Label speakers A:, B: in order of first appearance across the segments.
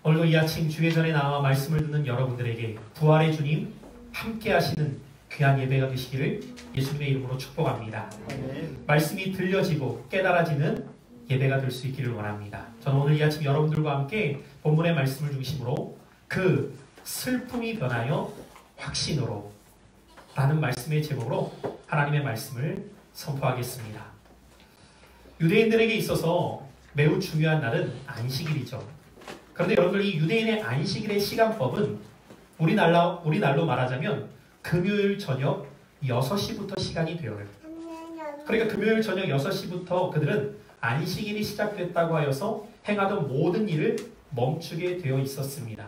A: 오늘도 이 아침 주례전에 나와 말씀을 듣는 여러분들에게 부활의 주님 함께 하시는 귀한 예배가 되시기를 예수님의 이름으로 축복합니다. 말씀이 들려지고 깨달아지는 예배가 될 수 있기를 원합니다. 저는 오늘 이 아침 여러분들과 함께 본문의 말씀을 중심으로 그 슬픔이 변하여 확신으로 라는 말씀의 제목으로 하나님의 말씀을 선포하겠습니다. 유대인들에게 있어서 매우 중요한 날은 안식일이죠. 그런데 여러분들, 이 유대인의 안식일의 시간법은 우리날로 말하자면 금요일 저녁 6시부터 시간이 되어요. 그러니까 금요일 저녁 6시부터 그들은 안식일이 시작됐다고 하여서 행하던 모든 일을 멈추게 되어 있었습니다.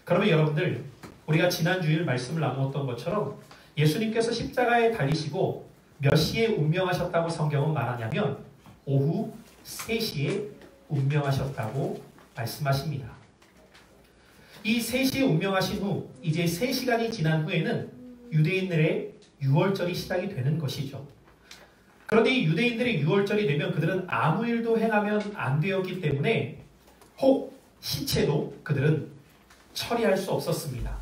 A: 그러면 여러분들, 우리가 지난 주일 말씀을 나누었던 것처럼 예수님께서 십자가에 달리시고 몇 시에 운명하셨다고 성경은 말하냐면 오후 3시에 운명하셨다고 말씀하십니다. 이 3시에 운명하신 후 이제 3시간이 지난 후에는 유대인들의 유월절이 시작이 되는 것이죠. 그런데 이 유대인들의 유월절이 되면 그들은 아무 일도 행하면 안 되었기 때문에 혹 시체도 그들은 처리할 수 없었습니다.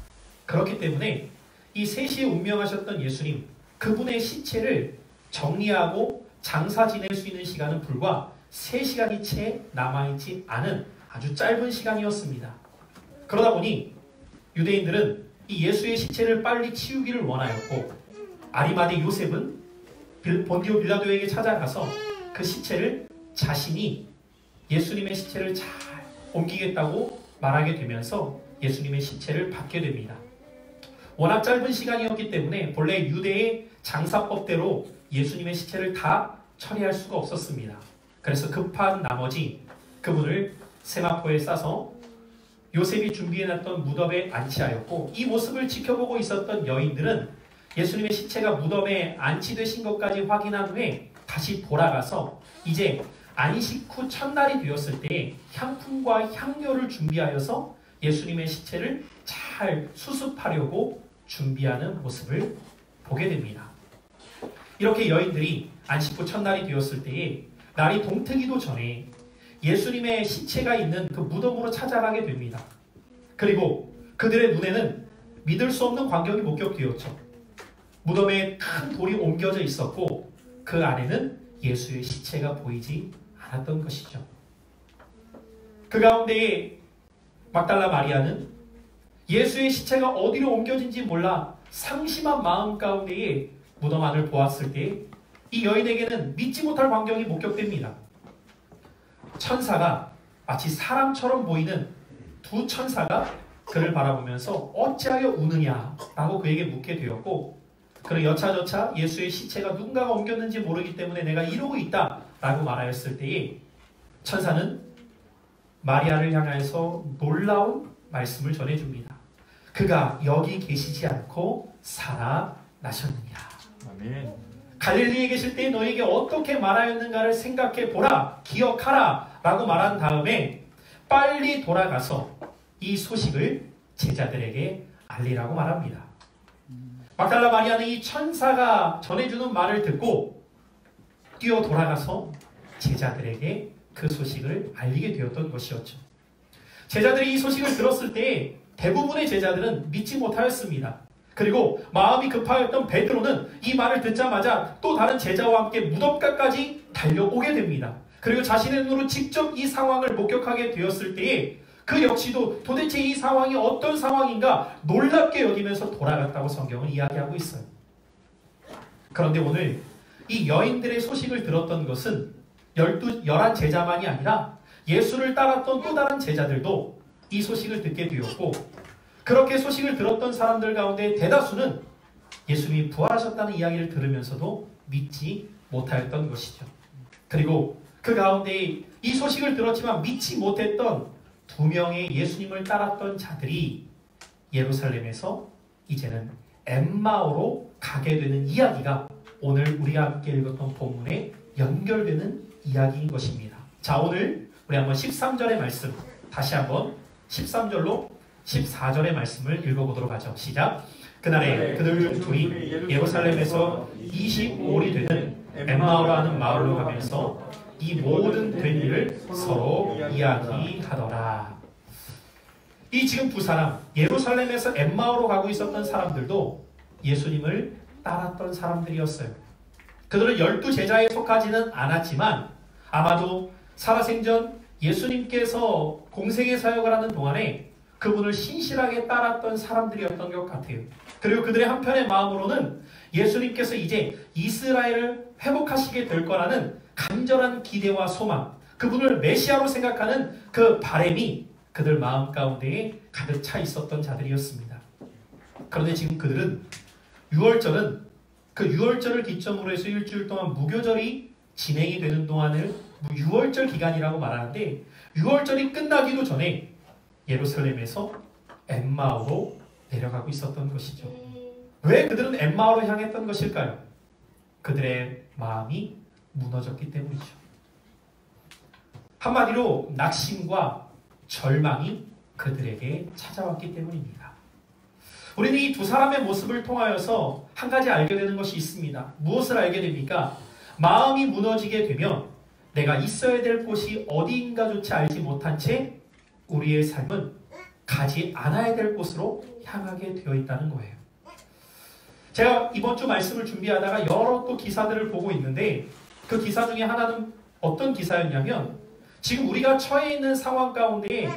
A: 그렇기 때문에 이 3시에 운명하셨던 예수님, 그분의 시체를 정리하고 장사 지낼 수 있는 시간은 불과 3시간이 채 남아있지 않은 아주 짧은 시간이었습니다. 그러다 보니 유대인들은 이 예수의 시체를 빨리 치우기를 원하였고, 아리마대 요셉은 본디오 빌라도에게 찾아가서 그 시체를 자신이 예수님의 시체를 잘 옮기겠다고 말하게 되면서 예수님의 시체를 받게 됩니다. 워낙 짧은 시간이었기 때문에 본래 유대의 장사법대로 예수님의 시체를 다 처리할 수가 없었습니다. 그래서 급한 나머지 그분을 세마포에 싸서 요셉이 준비해놨던 무덤에 안치하였고, 이 모습을 지켜보고 있었던 여인들은 예수님의 시체가 무덤에 안치되신 것까지 확인한 후에 다시 돌아가서 이제 안식 후 첫날이 되었을 때 향품과 향료를 준비하여서 예수님의 시체를 잘 수습하려고 준비하는 모습을 보게 됩니다. 이렇게 여인들이 안식 후 첫날이 되었을 때에 날이 동트기도 전에 예수님의 시체가 있는 그 무덤으로 찾아가게 됩니다. 그리고 그들의 눈에는 믿을 수 없는 광경이 목격되었죠. 무덤에 큰 돌이 옮겨져 있었고 그 안에는 예수의 시체가 보이지 않았던 것이죠. 그 가운데에 막달라 마리아는 예수의 시체가 어디로 옮겨진지 몰라 상심한 마음 가운데에 무덤 안을 보았을 때 이 여인에게는 믿지 못할 광경이 목격됩니다. 천사가, 마치 사람처럼 보이는 두 천사가 그를 바라보면서 어찌하여 우느냐 라고 그에게 묻게 되었고, 그는 여차저차 예수의 시체가 누군가가 옮겼는지 모르기 때문에 내가 이러고 있다 라고 말하였을 때에 천사는 마리아를 향해서 놀라운 말씀을 전해줍니다. 그가 여기 계시지 않고 살아나셨느냐.
B: 아멘.
A: 갈릴리에 계실 때 너에게 어떻게 말하였는가를 생각해 보라, 기억하라 라고 말한 다음에 빨리 돌아가서 이 소식을 제자들에게 알리라고 말합니다. 막달라 마리아는 이 천사가 전해주는 말을 듣고 뛰어 돌아가서 제자들에게 그 소식을 알리게 되었던 것이었죠. 제자들이 이 소식을 들었을 때 대부분의 제자들은 믿지 못하였습니다. 그리고 마음이 급하였던 베드로는 이 말을 듣자마자 또 다른 제자와 함께 무덤가까지 달려오게 됩니다. 그리고 자신의 눈으로 직접 이 상황을 목격하게 되었을 때에 그 역시도 도대체 이 상황이 어떤 상황인가 놀랍게 여기면서 돌아갔다고 성경은 이야기하고 있어요. 그런데 오늘 이 여인들의 소식을 들었던 것은 11 제자만이 아니라 예수를 따랐던 또 다른 제자들도 이 소식을 듣게 되었고, 그렇게 소식을 들었던 사람들 가운데 대다수는 예수님이 부활하셨다는 이야기를 들으면서도 믿지 못하였던 것이죠. 그리고 그 가운데 이 소식을 들었지만 믿지 못했던 2명의 예수님을 따랐던 자들이 예루살렘에서 이제는 엠마오로 가게 되는 이야기가 오늘 우리가 함께 읽었던 본문에 연결되는 이야기인 것입니다. 자, 오늘 우리 한번 13절의 말씀 다시 한번 13절로 14절의 말씀을 읽어보도록 하죠. 시작. 그날에 그들 둘이 예루살렘에서 25일이 되는 엠마오라 하는 마을로 가면서 이 모든 된 일을 서로 이야기하더라. 이 지금 두 사람, 예루살렘에서 엠마오로 가고 있었던 사람들도 예수님을 따랐던 사람들이었어요. 그들은 12제자에 속하지는 않았지만 아마도 살아생전 예수님께서 공생의 사역을 하는 동안에 그분을 신실하게 따랐던 사람들이었던 것 같아요. 그리고 그들의 한편의 마음으로는 예수님께서 이제 이스라엘을 회복하시게 될 거라는 간절한 기대와 소망, 그분을 메시아로 생각하는 그 바람이 그들 마음 가운데에 가득 차 있었던 자들이었습니다. 그런데 지금 그들은 유월절은 그 유월절을 기점으로 해서 일주일 동안 무교절이 진행이 되는 동안을 유월절 기간이라고 말하는데, 유월절이 끝나기도 전에 예루살렘에서 엠마오로 내려가고 있었던 것이죠. 왜 그들은 엠마오로 향했던 것일까요? 그들의 마음이 무너졌기 때문이죠. 한마디로 낙심과 절망이 그들에게 찾아왔기 때문입니다. 우리는 이 두 사람의 모습을 통하여서 한 가지 알게 되는 것이 있습니다. 무엇을 알게 됩니까? 마음이 무너지게 되면 내가 있어야 될 곳이 어디인가조차 알지 못한 채 우리의 삶은 가지 않아야 될 곳으로 향하게 되어 있다는 거예요. 제가 이번 주 말씀을 준비하다가 여러 또 기사들을 보고 있는데, 그 기사 중에 하나는 어떤 기사였냐면, 지금 우리가 처해 있는 상황 가운데에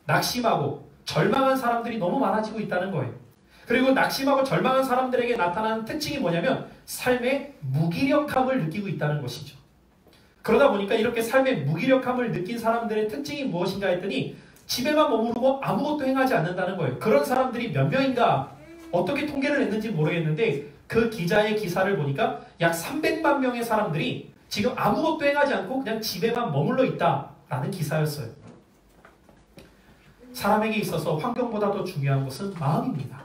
A: 낙심하고 절망한 사람들이 너무 많아지고 있다는 거예요. 그리고 낙심하고 절망한 사람들에게 나타나는 특징이 뭐냐면 삶의 무기력함을 느끼고 있다는 것이죠. 그러다 보니까 이렇게 삶의 무기력함을 느낀 사람들의 특징이 무엇인가 했더니 집에만 머무르고 아무것도 행하지 않는다는 거예요. 그런 사람들이 몇 명인가 어떻게 통계를 했는지 모르겠는데, 그 기자의 기사를 보니까 약 300만 명의 사람들이 지금 아무것도 행하지 않고 그냥 집에만 머물러 있다라는 기사였어요. 사람에게 있어서 환경보다 더 중요한 것은 마음입니다.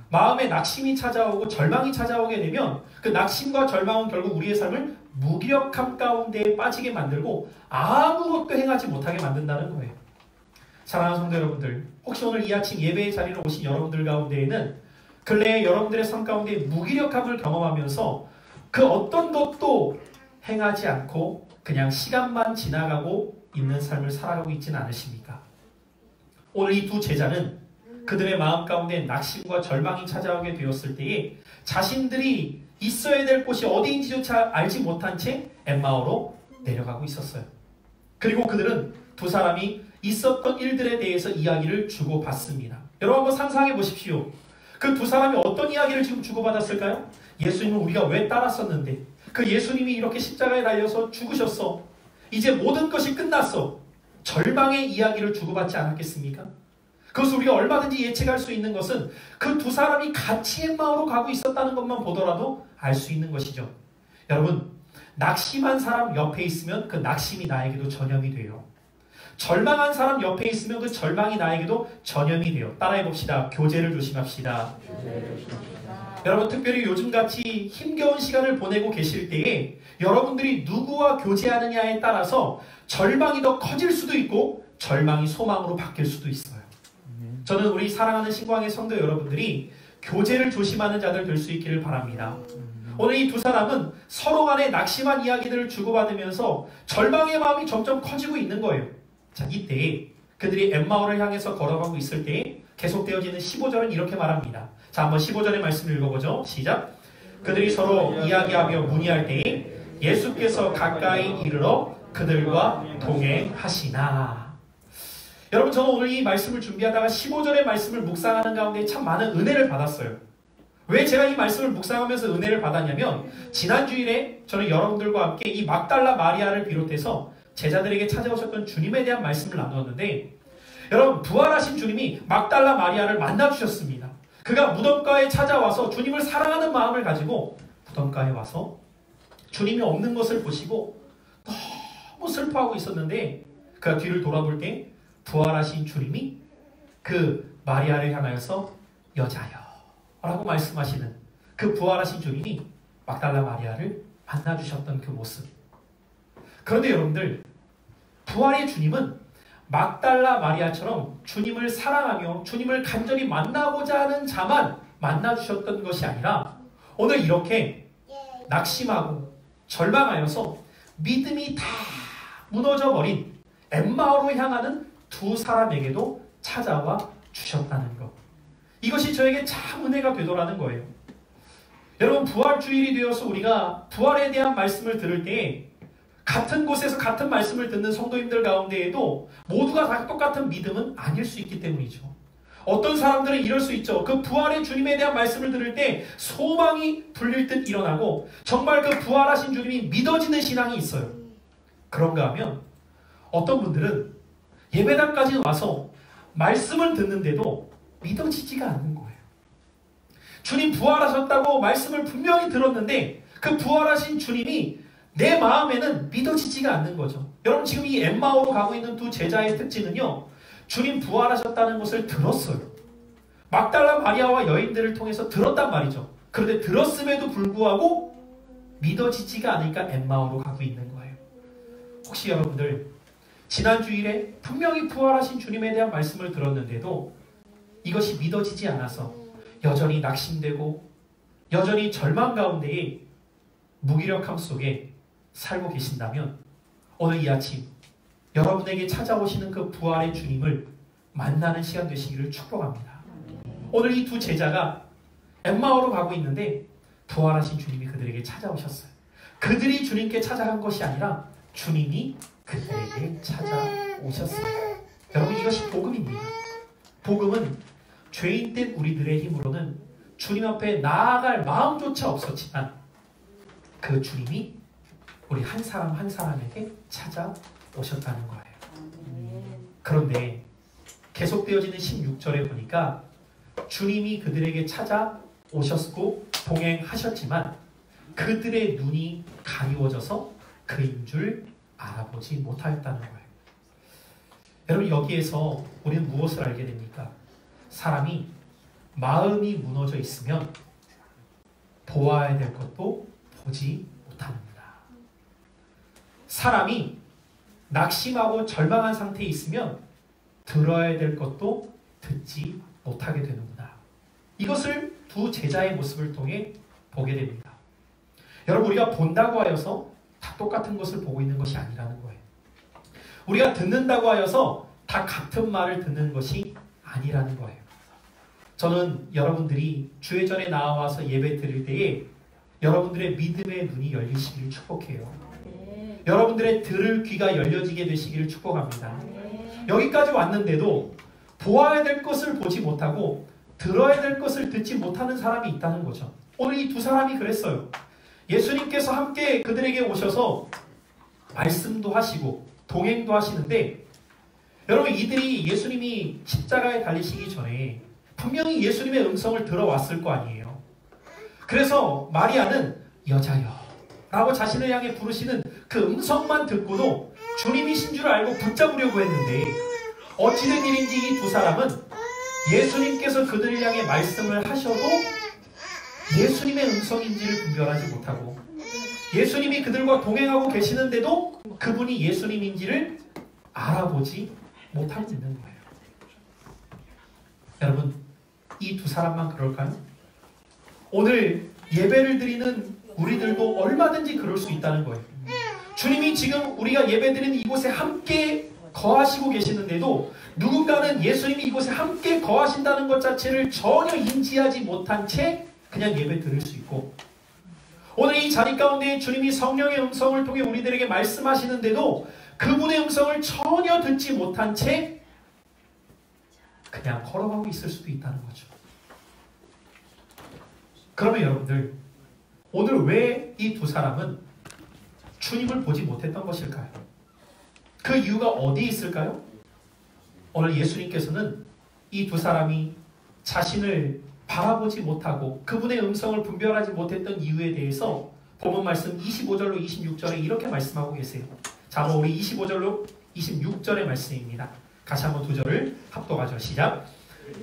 A: 마음에 낙심이 찾아오고 절망이 찾아오게 되면 그 낙심과 절망은 결국 우리의 삶을 무기력함 가운데 빠지게 만들고 아무것도 행하지 못하게 만든다는 거예요. 사랑하는 성도 여러분들, 혹시 오늘 이 아침 예배의 자리로 오신 여러분들 가운데에는 근래에 여러분들의 삶 가운데 무기력함을 경험하면서 그 어떤 것도 행하지 않고 그냥 시간만 지나가고 있는 삶을 살아가고 있지는 않으십니까? 오늘 이 두 제자는 그들의 마음 가운데 낙심과 절망이 찾아오게 되었을 때에 자신들이 있어야 될 곳이 어디인지조차 알지 못한 채 엠마오로 내려가고 있었어요. 그리고 그들은 두 사람이 있었던 일들에 대해서 이야기를 주고받습니다. 여러분 한번 상상해 보십시오. 그 두 사람이 어떤 이야기를 지금 주고받았을까요? 예수님을 우리가 왜 따랐었는데, 그 예수님이 이렇게 십자가에 달려서 죽으셨어, 이제 모든 것이 끝났어, 절망의 이야기를 주고받지 않았겠습니까? 그것을 우리가 얼마든지 예측할 수 있는 것은 그 두 사람이 같이 엠마오로 가고 있었다는 것만 보더라도 알 수 있는 것이죠. 여러분, 낙심한 사람 옆에 있으면 그 낙심이 나에게도 전염이 돼요. 절망한 사람 옆에 있으면 그 절망이 나에게도 전염이 돼요. 따라해 봅시다. 교제를 조심합시다. 여러분, 특별히 요즘같이 힘겨운 시간을 보내고 계실 때에 여러분들이 누구와 교제하느냐에 따라서 절망이 더 커질 수도 있고 절망이 소망으로 바뀔 수도 있어요. 저는 우리 사랑하는 신광의 성도 여러분들이 교제를 조심하는 자들 될 수 있기를 바랍니다. 오늘 이 두 사람은 서로 간에 낙심한 이야기들을 주고받으면서 절망의 마음이 점점 커지고 있는 거예요. 자, 이때 그들이 엠마오를 향해서 걸어가고 있을 때 계속되어지는 15절은 이렇게 말합니다. 자, 한번 15절의 말씀을 읽어보죠. 시작. 그들이 서로 이야기하며 문의할 때에 예수께서 가까이 이르러 그들과 동행하시나. 여러분, 저는 오늘 이 말씀을 준비하다가 15절의 말씀을 묵상하는 가운데 참 많은 은혜를 받았어요. 왜 제가 이 말씀을 묵상하면서 은혜를 받았냐면, 지난 주일에 저는 여러분들과 함께 이 막달라 마리아를 비롯해서 제자들에게 찾아오셨던 주님에 대한 말씀을 나누었는데, 여러분, 부활하신 주님이 막달라 마리아를 만나주셨습니다. 그가 무덤가에 찾아와서 주님을 사랑하는 마음을 가지고 무덤가에 와서 주님이 없는 것을 보시고 너무 슬퍼하고 있었는데, 그가 뒤를 돌아볼 때 부활하신 주님이 그 마리아를 향하여서 여자여 라고 말씀하시는 그 부활하신 주님이 막달라 마리아를 만나주셨던 그 모습. 그런데 여러분들, 부활의 주님은 막달라 마리아처럼 주님을 사랑하며 주님을 간절히 만나고자 하는 자만 만나주셨던 것이 아니라 오늘 이렇게 낙심하고 절망하여서 믿음이 다 무너져버린 엠마오로 향하는 두 사람에게도 찾아와 주셨다는 것. 이것이 저에게 참 은혜가 되더라는 거예요. 여러분, 부활주일이 되어서 우리가 부활에 대한 말씀을 들을 때 같은 곳에서 같은 말씀을 듣는 성도님들 가운데에도 모두가 다 똑같은 믿음은 아닐 수 있기 때문이죠. 어떤 사람들은 이럴 수 있죠. 그 부활의 주님에 대한 말씀을 들을 때 소망이 불릴 듯 일어나고 정말 그 부활하신 주님이 믿어지는 신앙이 있어요. 그런가 하면 어떤 분들은 예배당까지 와서 말씀을 듣는데도 믿어지지가 않는 거예요. 주님 부활하셨다고 말씀을 분명히 들었는데 그 부활하신 주님이 내 마음에는 믿어지지가 않는 거죠. 여러분, 지금 이 엠마오로 가고 있는 두 제자의 특징은요, 주님 부활하셨다는 것을 들었어요. 막달라 마리아와 여인들을 통해서 들었단 말이죠. 그런데 들었음에도 불구하고 믿어지지가 않으니까 엠마오로 가고 있는 거예요. 혹시 여러분들 지난 주일에 분명히 부활하신 주님에 대한 말씀을 들었는데도 이것이 믿어지지 않아서 여전히 낙심되고 여전히 절망 가운데에 무기력함 속에 살고 계신다면 오늘 이 아침 여러분에게 찾아오시는 그 부활의 주님을 만나는 시간 되시기를 축복합니다. 오늘 이 두 제자가 엠마오로 가고 있는데 부활하신 주님이 그들에게 찾아오셨어요. 그들이 주님께 찾아간 것이 아니라 주님이 그들에게 찾아오셨어요. 여러분, 이것이 복음입니다. 복음은 죄인된 우리들의 힘으로는 주님 앞에 나아갈 마음조차 없었지만 그 주님이 우리 한 사람 한 사람에게 찾아오셨다는 거예요. 그런데 계속되어지는 16절에 보니까 주님이 그들에게 찾아오셨고 동행하셨지만 그들의 눈이 가리워져서 그인 줄 알아보지 못하였다는 거예요. 여러분, 여기에서 우리는 무엇을 알게 됩니까? 사람이 마음이 무너져 있으면 보아야 될 것도 보지 못합니다. 사람이 낙심하고 절망한 상태에 있으면 들어야 될 것도 듣지 못하게 되는구나. 이것을 두 제자의 모습을 통해 보게 됩니다. 여러분, 우리가 본다고 하여서 다 똑같은 것을 보고 있는 것이 아니라는 거예요. 우리가 듣는다고 하여서 다 같은 말을 듣는 것이 아니라는 거예요. 저는 여러분들이 주회전에 나와서 예배 드릴 때에 여러분들의 믿음의 눈이 열리시기를 축복해요. 여러분들의 들을 귀가 열려지게 되시기를 축복합니다. 여기까지 왔는데도 보아야 될 것을 보지 못하고 들어야 될 것을 듣지 못하는 사람이 있다는 거죠. 오늘 이 두 사람이 그랬어요. 예수님께서 함께 그들에게 오셔서 말씀도 하시고 동행도 하시는데 여러분, 이들이 예수님이 십자가에 달리시기 전에 분명히 예수님의 음성을 들어왔을 거 아니에요. 그래서 마리아는 여자여 라고 자신을 향해 부르시는 그 음성만 듣고도 주님이신 줄 알고 붙잡으려고 했는데 어찌된 일인지 이 두 사람은 예수님께서 그들을 향해 말씀을 하셔도 예수님의 음성인지를 분별하지 못하고 예수님이 그들과 동행하고 계시는데도 그분이 예수님인지를 알아보지 못하고 있는 거예요. 여러분, 이 두 사람만 그럴까요? 오늘 예배를 드리는 우리들도 얼마든지 그럴 수 있다는 거예요. 주님이 지금 우리가 예배드리는 이곳에 함께 거하시고 계시는데도 누군가는 예수님이 이곳에 함께 거하신다는 것 자체를 전혀 인지하지 못한 채 그냥 예배 드릴 수 있고, 오늘 이 자리 가운데 주님이 성령의 음성을 통해 우리들에게 말씀하시는데도 그분의 음성을 전혀 듣지 못한 채 그냥 걸어가고 있을 수도 있다는 거죠. 그러면 여러분들, 오늘 왜 이 두 사람은 주님을 보지 못했던 것일까요? 그 이유가 어디에 있을까요? 오늘 예수님께서는 이 두 사람이 자신을 바라보지 못하고 그분의 음성을 분별하지 못했던 이유에 대해서 본문 말씀 25절로 26절에 이렇게 말씀하고 계세요. 자, 우리 25절로 26절의 말씀입니다. 같이 한번 두 절을 합독하죠. 시작.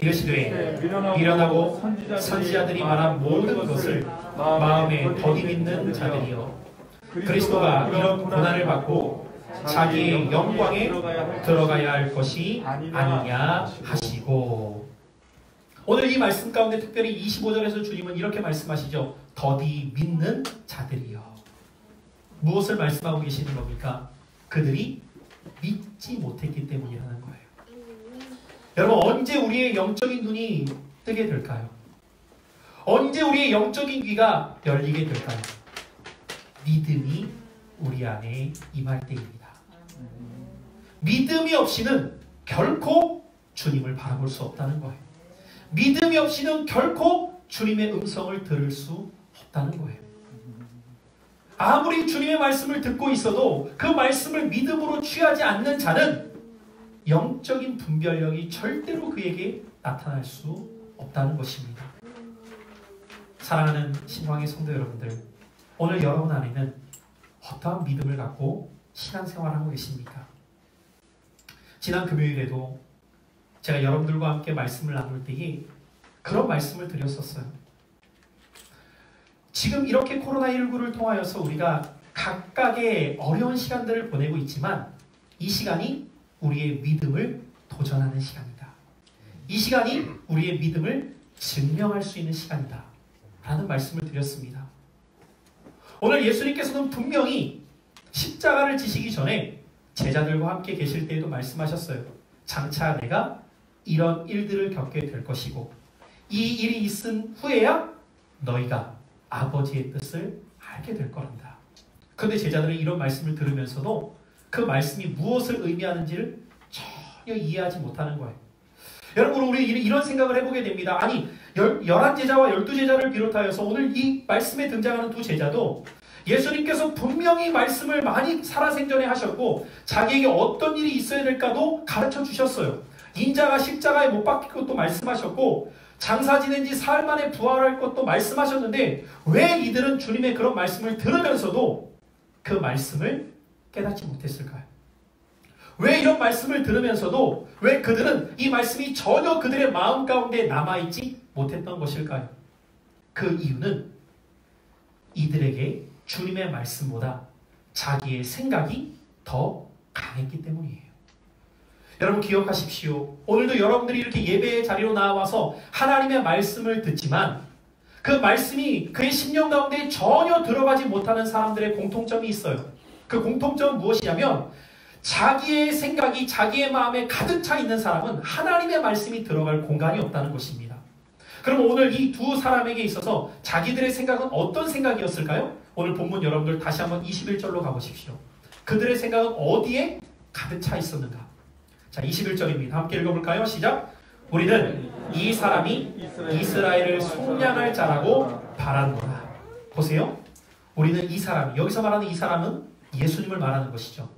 A: 이르시되 미련하고 선지자들이 말한 모든 것을 마음에 더디 믿는 자들이여, 그리스도가 이런 고난을 받고 자기의 영광에 들어가야 할 것이 아니냐 하시고. 오늘 이 말씀 가운데 특별히 25절에서 주님은 이렇게 말씀하시죠. 더디 믿는 자들이여. 무엇을 말씀하고 계시는 겁니까? 그들이 믿지 못했기 때문이라는 거예요. 여러분, 언제 우리의 영적인 눈이 뜨게 될까요? 언제 우리의 영적인 귀가 열리게 될까요? 믿음이 우리 안에 임할 때입니다. 믿음이 없이는 결코 주님을 바라볼 수 없다는 거예요. 믿음이 없이는 결코 주님의 음성을 들을 수 없다는 거예요. 아무리 주님의 말씀을 듣고 있어도 그 말씀을 믿음으로 취하지 않는 자는 영적인 분별력이 절대로 그에게 나타날 수 없다는 것입니다. 사랑하는 신방의 성도 여러분들, 오늘 여러분 안에는 어떠한 믿음을 갖고 신앙생활하고 계십니까? 지난 금요일에도 제가 여러분들과 함께 말씀을 나눌 때에 그런 말씀을 드렸었어요. 지금 이렇게 코로나19를 통하여서 우리가 각각의 어려운 시간들을 보내고 있지만 이 시간이 우리의 믿음을 도전하는 시간이다. 이 시간이 우리의 믿음을 증명할 수 있는 시간이다. 라는 말씀을 드렸습니다. 오늘 예수님께서는 분명히 십자가를 지시기 전에 제자들과 함께 계실 때에도 말씀하셨어요. 장차 내가 이런 일들을 겪게 될 것이고 이 일이 있은 후에야 너희가 아버지의 뜻을 알게 될 거란다. 그런데 제자들은 이런 말씀을 들으면서도 그 말씀이 무엇을 의미하는지를 전혀 이해하지 못하는 거예요. 여러분, 우리 이런 생각을 해보게 됩니다. 아니, 11제자와 12제자를 비롯하여서 오늘 이 말씀에 등장하는 두 제자도 예수님께서 분명히 말씀을 많이 살아생전에 하셨고 자기에게 어떤 일이 있어야 될까도 가르쳐 주셨어요. 인자가 십자가에 못 박힐 것도 말씀하셨고 장사 지낸 지 사흘 만에 부활할 것도 말씀하셨는데 왜 이들은 주님의 그런 말씀을 들으면서도 그 말씀을 깨닫지 못했을까요? 왜 이런 말씀을 들으면서도 왜 그들은 이 말씀이 전혀 그들의 마음 가운데 남아있지 못했던 것일까요? 그 이유는 이들에게 주님의 말씀보다 자기의 생각이 더 강했기 때문이에요. 여러분 기억하십시오. 오늘도 여러분들이 이렇게 예배의 자리로 나와서 하나님의 말씀을 듣지만 그 말씀이 그의 심령 가운데 전혀 들어가지 못하는 사람들의 공통점이 있어요. 그 공통점은 무엇이냐면 자기의 생각이 자기의 마음에 가득 차 있는 사람은 하나님의 말씀이 들어갈 공간이 없다는 것입니다. 그럼 오늘 이 두 사람에게 있어서 자기들의 생각은 어떤 생각이었을까요? 오늘 본문 여러분들 다시 한번 21절로 가보십시오. 그들의 생각은 어디에 가득 차 있었는가? 자, 21절입니다. 함께 읽어볼까요? 시작! 우리는 이 사람이 이스라엘을 속량할 자라고 바라노라. 보세요. 우리는 이 사람, 여기서 말하는 이 사람은 예수님을 말하는 것이죠.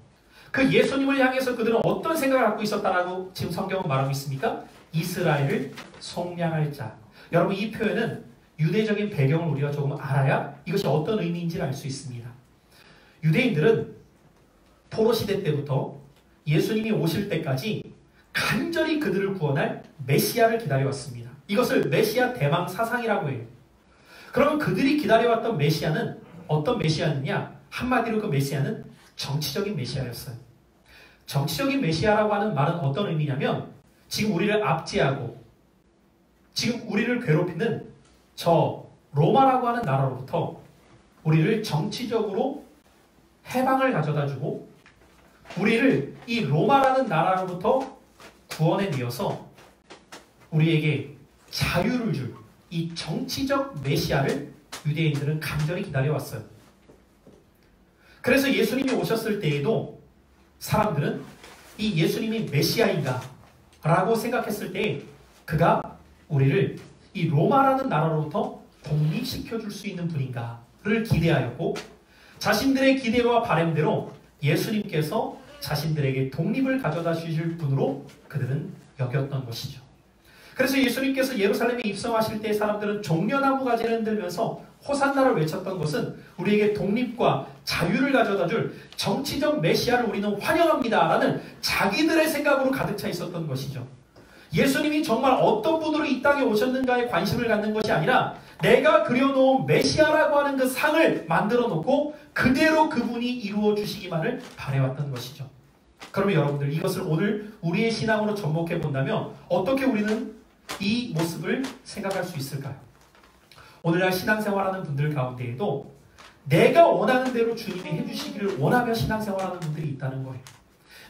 A: 그 예수님을 향해서 그들은 어떤 생각을 갖고 있었다라고 지금 성경은 말하고 있습니까? 이스라엘을 속량할 자. 여러분 이 표현은 유대적인 배경을 우리가 조금 알아야 이것이 어떤 의미인지를 알 수 있습니다. 유대인들은 포로 시대 때부터 예수님이 오실 때까지 간절히 그들을 구원할 메시아를 기다려왔습니다. 이것을 메시아 대망 사상이라고 해요. 그러면 그들이 기다려왔던 메시아는 어떤 메시아느냐? 한마디로 그 메시아는 정치적인 메시아였어요. 정치적인 메시아라고 하는 말은 어떤 의미냐면 지금 우리를 압제하고 지금 우리를 괴롭히는 저 로마라고 하는 나라로부터 우리를 정치적으로 해방을 가져다주고 우리를 이 로마라는 나라로부터 구원해내어서 우리에게 자유를 줄 이 정치적 메시아를 유대인들은 간절히 기다려왔어요. 그래서 예수님이 오셨을 때에도 사람들은 이 예수님이 메시아인가 라고 생각했을 때 그가 우리를 이 로마라는 나라로부터 독립시켜 줄 수 있는 분인가를 기대하였고 자신들의 기대와 바람대로 예수님께서 자신들에게 독립을 가져다 주실 분으로 그들은 여겼던 것이죠. 그래서 예수님께서 예루살렘에 입성하실 때 사람들은 종려나무 가지를 흔들면서 호산나를 외쳤던 것은 우리에게 독립과 자유를 가져다 줄 정치적 메시아를 우리는 환영합니다 라는 자기들의 생각으로 가득 차 있었던 것이죠. 예수님이 정말 어떤 분으로 이 땅에 오셨는가에 관심을 갖는 것이 아니라 내가 그려놓은 메시아라고 하는 그 상을 만들어 놓고 그대로 그분이 이루어 주시기만을 바라왔던 것이죠. 그러면 여러분들 이것을 오늘 우리의 신앙으로 접목해 본다면 어떻게 우리는 이 모습을 생각할 수 있을까요? 오늘날 신앙생활하는 분들 가운데에도 내가 원하는 대로 주님이 해주시기를 원하며 신앙생활하는 분들이 있다는 거예요.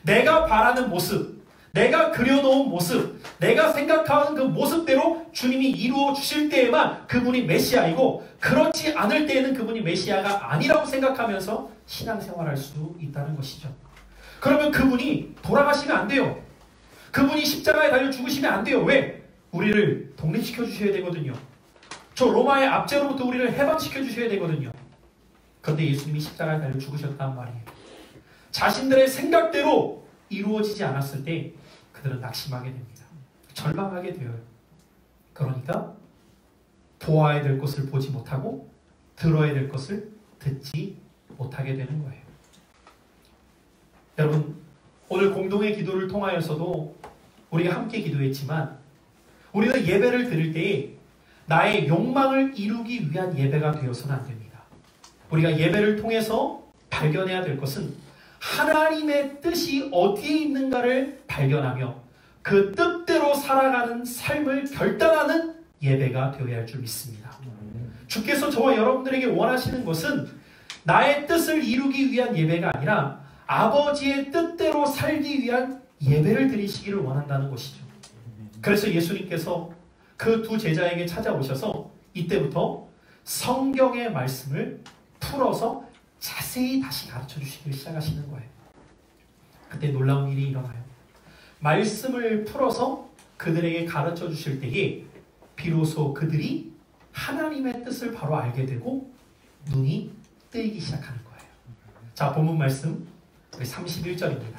A: 내가 바라는 모습, 내가 그려놓은 모습, 내가 생각하는 그 모습대로 주님이 이루어 주실 때에만 그분이 메시아이고, 그렇지 않을 때에는 그분이 메시아가 아니라고 생각하면서 신앙생활할 수 있다는 것이죠. 그러면 그분이 돌아가시면 안 돼요. 그분이 십자가에 달려 죽으시면 안 돼요. 왜? 우리를 독립시켜 주셔야 되거든요. 저 로마의 압제로부터 우리를 해방시켜 주셔야 되거든요. 그런데 예수님이 십자가에 달려 죽으셨단 말이에요. 자신들의 생각대로 이루어지지 않았을 때 그들은 낙심하게 됩니다. 절망하게 되어요. 그러니까 보아야 될 것을 보지 못하고 들어야 될 것을 듣지 못하게 되는 거예요. 여러분, 오늘 공동의 기도를 통하여서도 우리가 함께 기도했지만, 우리는 예배를 드릴 때에 나의 욕망을 이루기 위한 예배가 되어서는 안 됩니다. 우리가 예배를 통해서 발견해야 될 것은 하나님의 뜻이 어디에 있는가를 발견하며 그 뜻대로 살아가는 삶을 결단하는 예배가 되어야 할 줄 믿습니다. 주께서 저와 여러분들에게 원하시는 것은 나의 뜻을 이루기 위한 예배가 아니라 아버지의 뜻대로 살기 위한 예배를 드리시기를 원한다는 것이죠. 그래서 예수님께서 그 두 제자에게 찾아오셔서 이때부터 성경의 말씀을 풀어서 자세히 다시 가르쳐 주시기 시작하시는 거예요. 그때 놀라운 일이 일어나요. 말씀을 풀어서 그들에게 가르쳐 주실 때에 비로소 그들이 하나님의 뜻을 바로 알게 되고 눈이 뜨이기 시작하는 거예요. 자, 본문 말씀 31절입니다.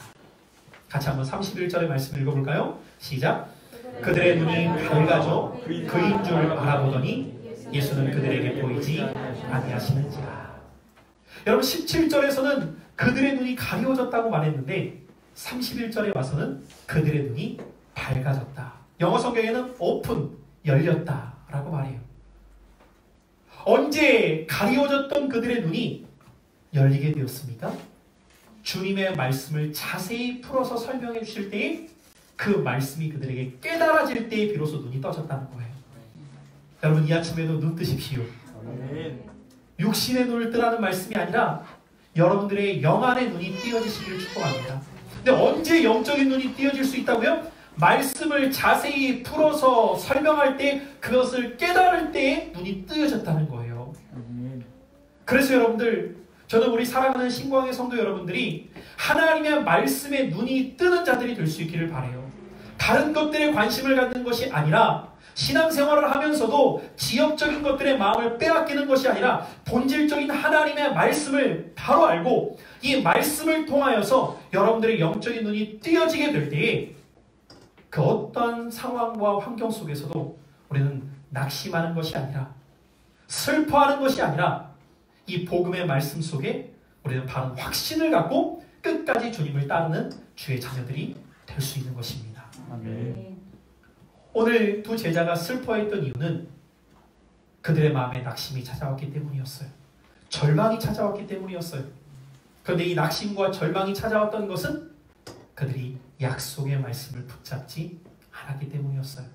A: 같이 한번 31절의 말씀 읽어볼까요? 시작. 그들의 눈이 밝아져 그인 줄 알아보더니 예수는 그들에게 보이지 아니하시는지라. 여러분, 17절에서는 그들의 눈이 가리워졌다고 말했는데 31절에 와서는 그들의 눈이 밝아졌다. 영어 성경에는 open, 열렸다 라고 말해요. 언제 가리워졌던 그들의 눈이 열리게 되었습니까? 주님의 말씀을 자세히 풀어서 설명해 주실 때에 그 말씀이 그들에게 깨달아질 때에 비로소 눈이 떠졌다는 거예요. 여러분, 이 아침에도 눈 뜨십시오. 아멘. 육신의 눈을 뜨라는 말씀이 아니라 여러분들의 영안의 눈이 띄어지시기를 축복합니다. 근데 언제 영적인 눈이 띄어질 수 있다고요? 말씀을 자세히 풀어서 설명할 때, 그것을 깨달을 때에 눈이 뜨여졌다는 거예요. 그래서 여러분들, 저는 우리 사랑하는 신광의 성도 여러분들이 하나님의 말씀에 눈이 뜨는 자들이 될 수 있기를 바라요. 다른 것들에 관심을 갖는 것이 아니라, 신앙생활을 하면서도 지역적인 것들의 마음을 빼앗기는 것이 아니라 본질적인 하나님의 말씀을 바로 알고 이 말씀을 통하여서 여러분들의 영적인 눈이 띄어지게 될 때에 그 어떤 상황과 환경 속에서도 우리는 낙심하는 것이 아니라, 슬퍼하는 것이 아니라, 이 복음의 말씀 속에 우리는 바른 확신을 갖고 끝까지 주님을 따르는 주의 자녀들이 될 수 있는 것입니다. 아멘. 오늘 두 제자가 슬퍼했던 이유는 그들의 마음에 낙심이 찾아왔기 때문이었어요. 절망이 찾아왔기 때문이었어요. 그런데 이 낙심과 절망이 찾아왔던 것은 그들이 약속의 말씀을 붙잡지 않았기 때문이었어요.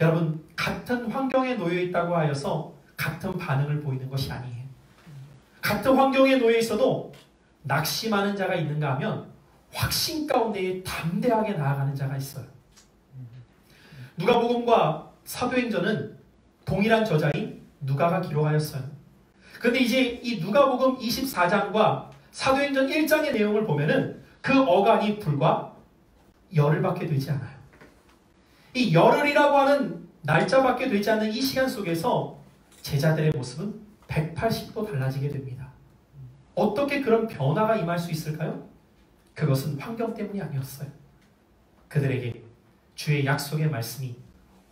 A: 여러분, 같은 환경에 놓여 있다고 하여서 같은 반응을 보이는 것이 아니에요. 같은 환경에 놓여 있어도 낙심하는 자가 있는가 하면 확신 가운데 담대하게 나아가는 자가 있어요. 누가복음과 사도행전은 동일한 저자인 누가가 기록하였어요. 그런데 이제 이 누가복음 24장과 사도행전 1장의 내용을 보면은 그 어간이 불과 열흘밖에 되지 않아요. 이 열흘이라고 하는 날짜밖에 되지 않는 이 시간 속에서 제자들의 모습은 180도 달라지게 됩니다. 어떻게 그런 변화가 임할 수 있을까요? 그것은 환경 때문이 아니었어요. 그들에게 주의 약속의 말씀이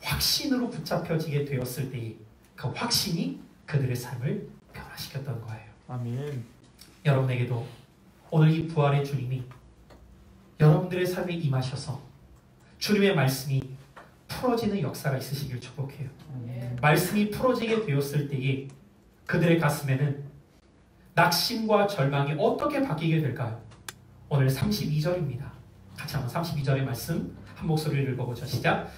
A: 확신으로 붙잡혀지게 되었을 때에 그 확신이 그들의 삶을 변화시켰던 거예요. 아멘. 여러분에게도 오늘 이 부활의 주님이 여러분들의 삶에 임하셔서 주님의 말씀이 풀어지는 역사가 있으시길 축복해요. 아멘. 말씀이 풀어지게 되었을 때에 그들의 가슴에는 낙심과 절망이 어떻게 바뀌게 될까요? 오늘 32절입니다. 같이 한번 32절의 말씀 한 목소리를 읽어보죠. 시작.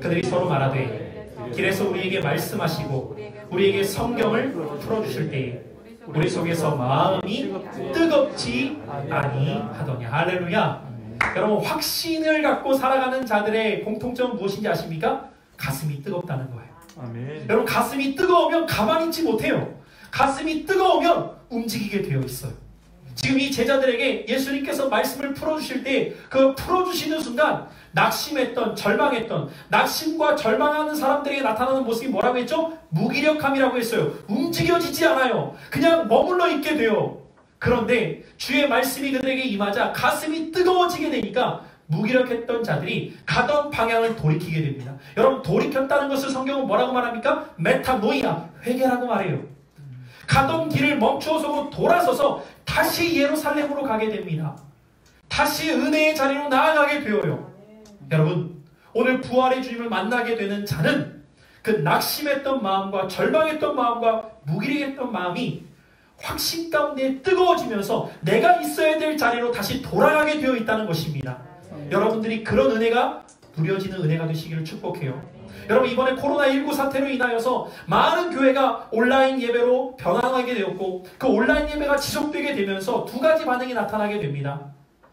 A: 그들이 서로 말하되 길에서 우리에게 말씀하시고 우리에게 성경을 풀어주실 때에 우리 속에서 마음이 뜨겁지 아니하더냐. 할렐루야. 여러분, 확신을 갖고 살아가는 자들의 공통점은 무엇인지 아십니까? 가슴이 뜨겁다는 거예요.
B: 아멘.
A: 여러분, 가슴이 뜨거우면 가만히 있지 못해요. 가슴이 뜨거우면 움직이게 되어 있어요. 지금 이 제자들에게 예수님께서 말씀을 풀어주실 때 그 풀어주시는 순간 낙심했던, 절망했던, 낙심과 절망하는 사람들에게 나타나는 모습이 뭐라고 했죠? 무기력함이라고 했어요. 움직여지지 않아요. 그냥 머물러 있게 돼요. 그런데 주의 말씀이 그들에게 임하자 가슴이 뜨거워지게 되니까 무기력했던 자들이 가던 방향을 돌이키게 됩니다. 여러분, 돌이켰다는 것을 성경은 뭐라고 말합니까? 메타노이아, 회개라고 말해요. 가던 길을 멈추어서 돌아서서 다시 예루살렘으로 가게 됩니다. 다시 은혜의 자리로 나아가게 되어요. 여러분, 오늘 부활의 주님을 만나게 되는 자는 그 낙심했던 마음과 절망했던 마음과 무기력했던 마음이 확신 가운데 뜨거워지면서 내가 있어야 될 자리로 다시 돌아가게 되어 있다는 것입니다. 여러분들이 그런 은혜가 누려지는 은혜가 되시기를 축복해요. 여러분, 이번에 코로나19 사태로 인하여서 많은 교회가 온라인 예배로 변화하게 되었고 그 온라인 예배가 지속되게 되면서 두 가지 반응이 나타나게 됩니다.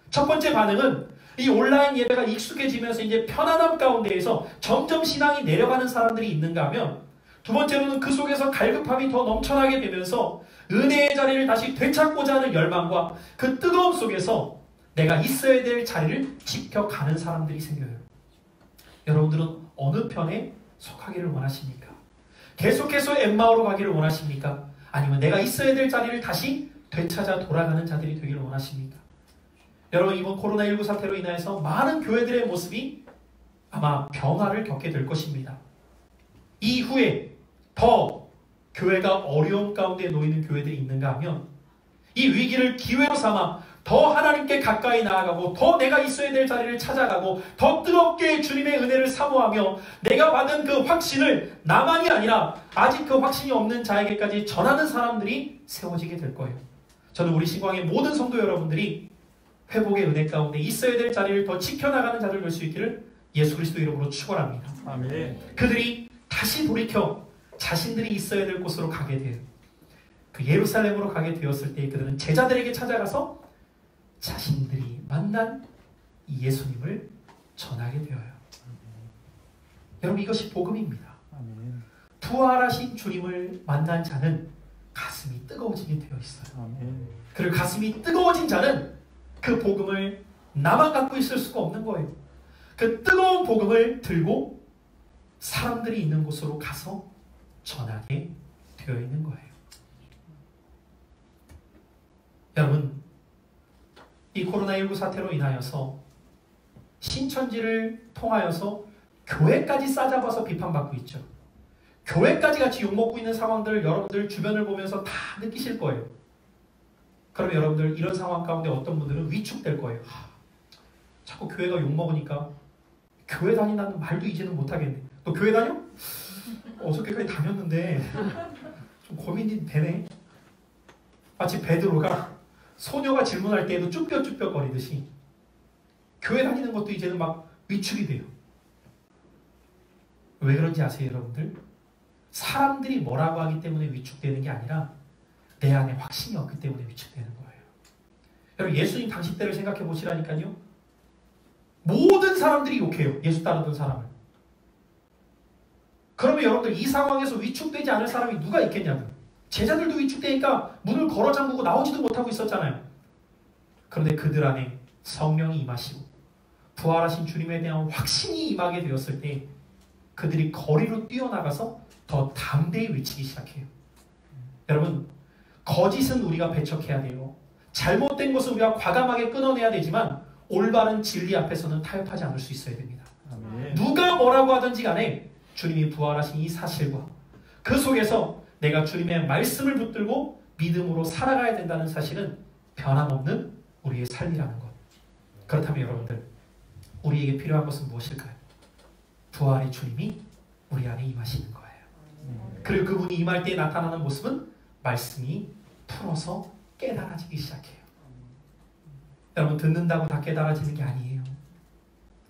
A: 첫 번째 반응은 이 온라인 예배가 익숙해지면서 이제 편안함 가운데에서 점점 신앙이 내려가는 사람들이 있는가 하면, 두 번째로는 그 속에서 갈급함이 더 넘쳐나게 되면서 은혜의 자리를 다시 되찾고자 하는 열망과 그 뜨거움 속에서 내가 있어야 될 자리를 지켜가는 사람들이 생겨요. 여러분들은 어느 편에 속하기를 원하십니까? 계속해서 엠마오로 가기를 원하십니까? 아니면 내가 있어야 될 자리를 다시 되찾아 돌아가는 자들이 되기를 원하십니까? 여러분, 이번 코로나19 사태로 인해서 많은 교회들의 모습이 아마 변화를 겪게 될 것입니다. 이후에 더 교회가 어려움 가운데 놓이는 교회들이 있는가 하면 이 위기를 기회로 삼아 더 하나님께 가까이 나아가고 더 내가 있어야 될 자리를 찾아가고 더 뜨겁게 주님의 은혜를 사모하며 내가 받은 그 확신을 나만이 아니라 아직 그 확신이 없는 자에게까지 전하는 사람들이 세워지게 될 거예요. 저는 우리 신광의 모든 성도 여러분들이 회복의 은혜 가운데 있어야 될 자리를 더 지켜나가는 자들 될 수 있기를 예수 그리스도 이름으로 축원합니다.
B: 아멘.
A: 그들이 다시 돌이켜 자신들이 있어야 될 곳으로 가게 돼요. 그 예루살렘으로 가게 되었을 때 그들은 제자들에게 찾아가서 자신들이 만난 예수님을 전하게 되어요. 여러분, 이것이 복음입니다.
B: 아멘.
A: 부활하신 주님을 만난 자는 가슴이 뜨거워지게 되어 있어요.
B: 아멘.
A: 그리고 가슴이 뜨거워진 자는 그 복음을 나만 갖고 있을 수가 없는 거예요. 그 뜨거운 복음을 들고 사람들이 있는 곳으로 가서 전하게 되어 있는 거예요. 여러분, 이 코로나19 사태로 인하여서 신천지를 통하여서 교회까지 싸잡아서 비판받고 있죠. 교회까지 같이 욕먹고 있는 상황들을 여러분들 주변을 보면서 다 느끼실 거예요. 그럼 여러분들 이런 상황 가운데 어떤 분들은 위축될 거예요. 자꾸 교회가 욕먹으니까 교회 다닌다는 말도 이제는 못하겠네. 너 교회 다녀? 어저께까지 다녔는데 좀 고민이 되네. 마치 베드로가 소녀가 질문할 때에도 쭈뼛쭈뼛 거리듯이 교회 다니는 것도 이제는 막 위축이 돼요. 왜 그런지 아세요, 여러분들? 사람들이 뭐라고 하기 때문에 위축되는 게 아니라 내 안에 확신이 없기 때문에 위축되는 거예요. 여러분, 예수님 당시 때를 생각해 보시라니까요. 모든 사람들이 욕해요. 예수 따르던 사람을. 그러면 여러분들 이 상황에서 위축되지 않을 사람이 누가 있겠냐고요. 제자들도 위축되니까 문을 걸어 잠그고 나오지도 못하고 있었잖아요. 그런데 그들 안에 성령이 임하시고 부활하신 주님에 대한 확신이 임하게 되었을 때 그들이 거리로 뛰어나가서 더 담대히 외치기 시작해요. 여러분, 거짓은 우리가 배척해야 돼요. 잘못된 것은 우리가 과감하게 끊어내야 되지만 올바른 진리 앞에서는 타협하지 않을 수 있어야 됩니다.
B: 아멘.
A: 누가 뭐라고 하든지 간에 주님이 부활하신 이 사실과 그 속에서 내가 주님의 말씀을 붙들고 믿음으로 살아가야 된다는 사실은 변함없는 우리의 삶이라는 것. 그렇다면 여러분들, 우리에게 필요한 것은 무엇일까요? 부활의 주님이 우리 안에 임하시는 거예요. 그리고 그분이 임할 때 나타나는 모습은 말씀이 풀어서 깨달아지기 시작해요. 여러분, 듣는다고 다 깨달아지는 게 아니에요.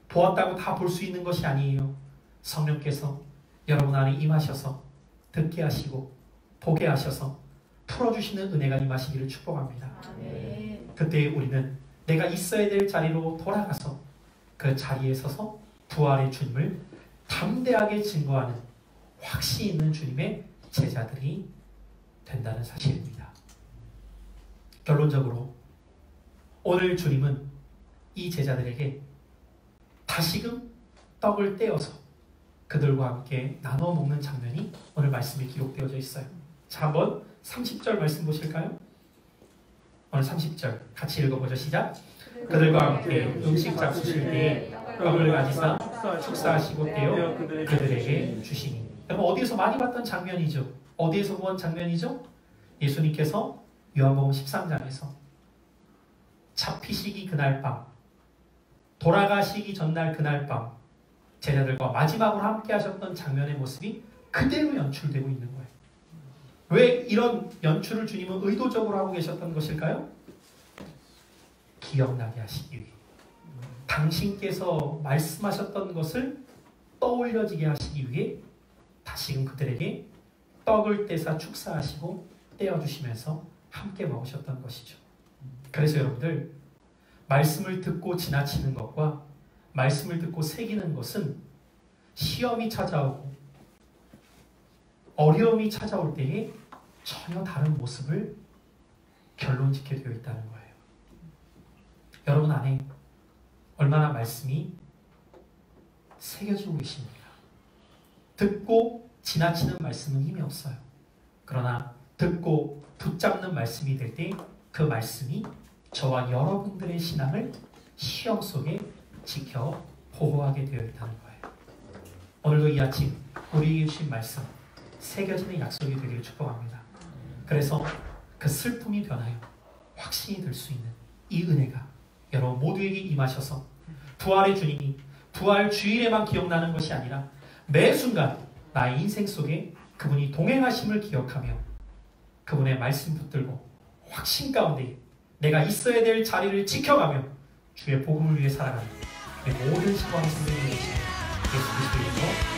A: 보았다고 다 볼 수 있는 것이 아니에요. 성령께서 여러분 안에 임하셔서 듣게 하시고 보게 하셔서 풀어주시는 은혜가 임하시기를 축복합니다.
B: 아멘.
A: 그때 우리는 내가 있어야 될 자리로 돌아가서 그 자리에 서서 부활의 주님을 담대하게 증거하는 확신 있는 주님의 제자들이 된다는 사실입니다. 결론적으로 오늘 주님은 이 제자들에게 다시금 떡을 떼어서 그들과 함께 나눠 먹는 장면이 오늘 말씀에 기록되어져 있어요. 자, 한번 30절 말씀 보실까요? 오늘 30절 같이 읽어보죠. 시작. 그들과 함께 음식 잡수실 때에 떡을 가지사 축사하시고 떼어 그들에게 주시니. 여러분, 어디에서 많이 봤던 장면이죠? 어디에서 본 장면이죠? 예수님께서 요한복음 13장에서 잡히시기 그날 밤, 돌아가시기 전날 그날 밤 제자들과 마지막으로 함께 하셨던 장면의 모습이 그대로 연출되고 있는 거예요. 왜 이런 연출을 주님은 의도적으로 하고 계셨던 것일까요? 기억나게 하시기 위해, 당신께서 말씀하셨던 것을 떠올려지게 하시기 위해 다시금 그들에게 떡을 떼사 축사하시고 떼어주시면서 함께 먹으셨던 것이죠. 그래서 여러분들, 말씀을 듣고 지나치는 것과 말씀을 듣고 새기는 것은 시험이 찾아오고 어려움이 찾아올 때에 전혀 다른 모습을 결론짓게 되어 있다는 거예요. 여러분 안에 얼마나 말씀이 새겨지고 계십니까? 듣고 지나치는 말씀은 힘이 없어요. 그러나 듣고 붙잡는 말씀이 될 때 그 말씀이 저와 여러분들의 신앙을 시험 속에 지켜 보호하게 되어 있다는 거예요. 오늘도 이 아침 우리에게 주신 말씀 새겨지는 약속이 되기를 축복합니다. 그래서 그 슬픔이 변하여 확신이 될 수 있는 이 은혜가 여러분 모두에게 임하셔서 부활의 주님이 부활 주일에만 기억나는 것이 아니라 매 순간 나의 인생 속에 그분이 동행하심을 기억하며 그분의 말씀 붙들고 확신 가운데 내가 있어야 될 자리를 지켜가며 주의 복음을 위해 살아가는 모든 시간 성도님이 계신 예수 그리스도의 이름으로